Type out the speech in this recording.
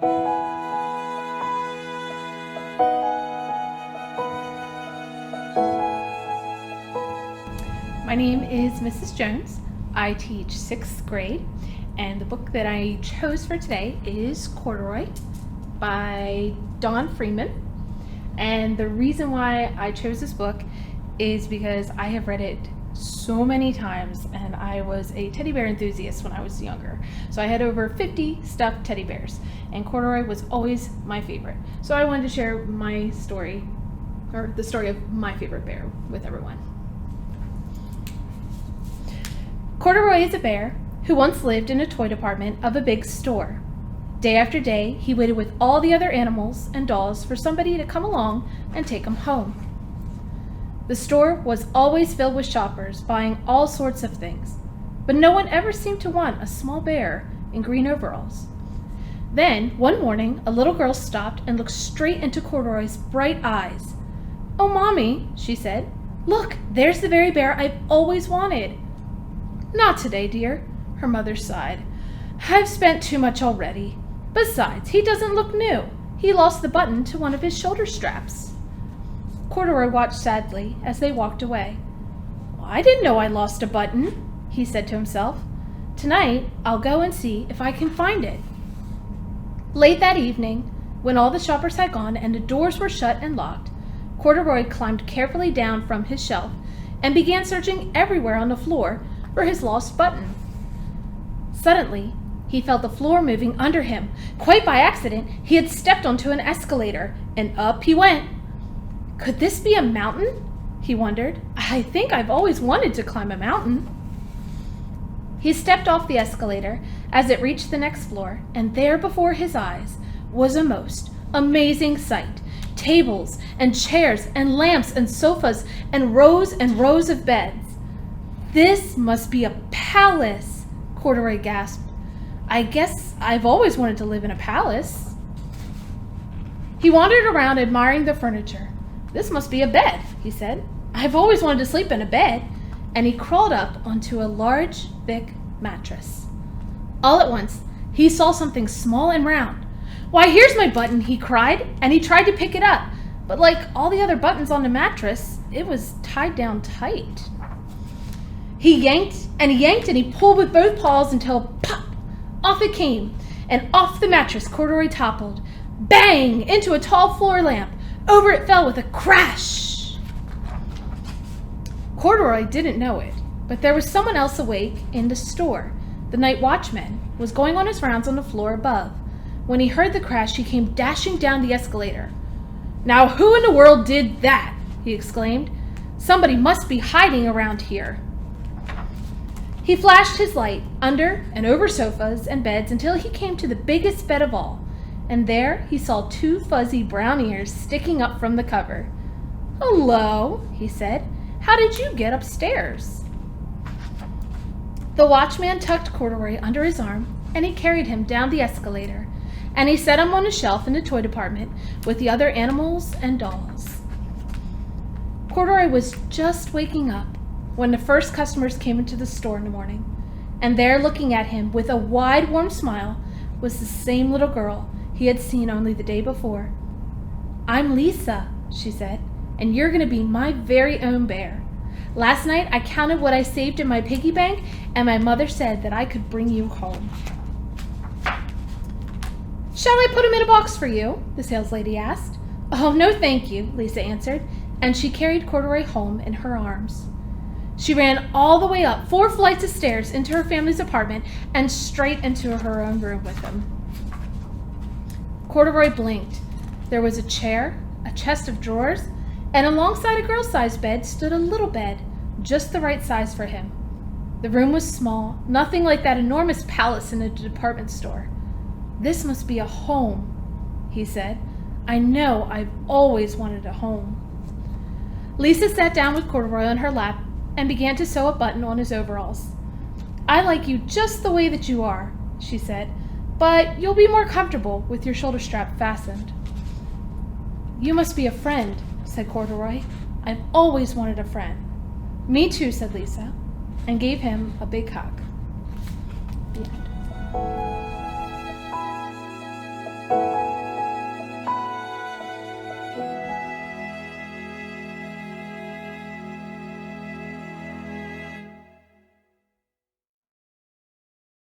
My name is Mrs. Jones. I teach 6th grade, and the book that I chose for today is Corduroy by Freeman. And the reason why I chose this book is because I have read it so many times, and I was a teddy bear enthusiast when I was younger. So I had over 50 stuffed teddy bears, and Corduroy was always my favorite. So I wanted to share my story, or the story of my favorite bear, with everyone. Corduroy is a bear who once lived in a toy department of a big store. Day after day, he waited with all the other animals and dolls for somebody to come along and take him home. The store was always filled with shoppers buying all sorts of things, but no one ever seemed to want a small bear in green overalls. Then, one morning, a little girl stopped and looked straight into Corduroy's bright eyes. "Oh, Mommy," she said, "look, there's the very bear I've always wanted." "Not today, dear," her mother sighed. "I've spent too much already. Besides, he doesn't look new. He lost the button to one of his shoulder straps." Corduroy watched sadly as they walked away. "Well, I didn't know I lost a button," he said to himself. "Tonight, I'll go and see if I can find it." Late that evening, when all the shoppers had gone and the doors were shut and locked, Corduroy climbed carefully down from his shelf and began searching everywhere on the floor for his lost button. Suddenly, he felt the floor moving under him. Quite by accident, he had stepped onto an escalator, and up he went. Could this be a mountain? He wondered. I think I've always wanted to climb a mountain. He stepped off the escalator as it reached the next floor, and there before his eyes was a most amazing sight. Tables and chairs and lamps and sofas and rows of beds. "This must be a palace," Corduroy gasped. "I guess I've always wanted to live in a palace." He wandered around admiring the furniture. "This must be a bed," he said. "I've always wanted to sleep in a bed." And he crawled up onto a large, thick mattress. All at once, he saw something small and round. "Why, here's my button," he cried, and he tried to pick it up. But like all the other buttons on the mattress, it was tied down tight. He yanked and he pulled with both paws until pop! Off it came, and off the mattress Corduroy toppled. Bang! Into a tall floor lamp. Over it fell with a crash. Corduroy didn't know it, but there was someone else awake in the store. The night watchman was going on his rounds on the floor above. When he heard the crash, he came dashing down the escalator. "Now who in the world did that?" he exclaimed. "Somebody must be hiding around here." He flashed his light under and over sofas and beds until he came to the biggest bed of all, and there he saw 2 fuzzy brown ears sticking up from the cover. "Hello," he said. "How did you get upstairs?" The watchman tucked Corduroy under his arm, and he carried him down the escalator, and he set him on a shelf in the toy department with the other animals and dolls. Corduroy was just waking up when the first customers came into the store in the morning, and there looking at him with a wide, warm smile was the same little girl he had seen only the day before. "I'm Lisa," she said, "and you're going to be my very own bear. Last night I counted what I saved in my piggy bank, and my mother said that I could bring you home." "Shall I put him in a box for you?" the saleslady asked. "Oh, no thank you," Lisa answered, and she carried Corduroy home in her arms. She ran all the way up 4 flights of stairs into her family's apartment and straight into her own room with him. Corduroy blinked. There was a chair, a chest of drawers, and alongside a girl-sized bed stood a little bed, just the right size for him. The room was small, nothing like that enormous palace in a department store. "This must be a home," he said. "I know I've always wanted a home." Lisa sat down with Corduroy on her lap and began to sew a button on his overalls. "I like you just the way that you are," she said, "but you'll be more comfortable with your shoulder strap fastened." "You must be a friend," said Corduroy. "I've always wanted a friend." "Me too," said Lisa, and gave him a big hug. The end.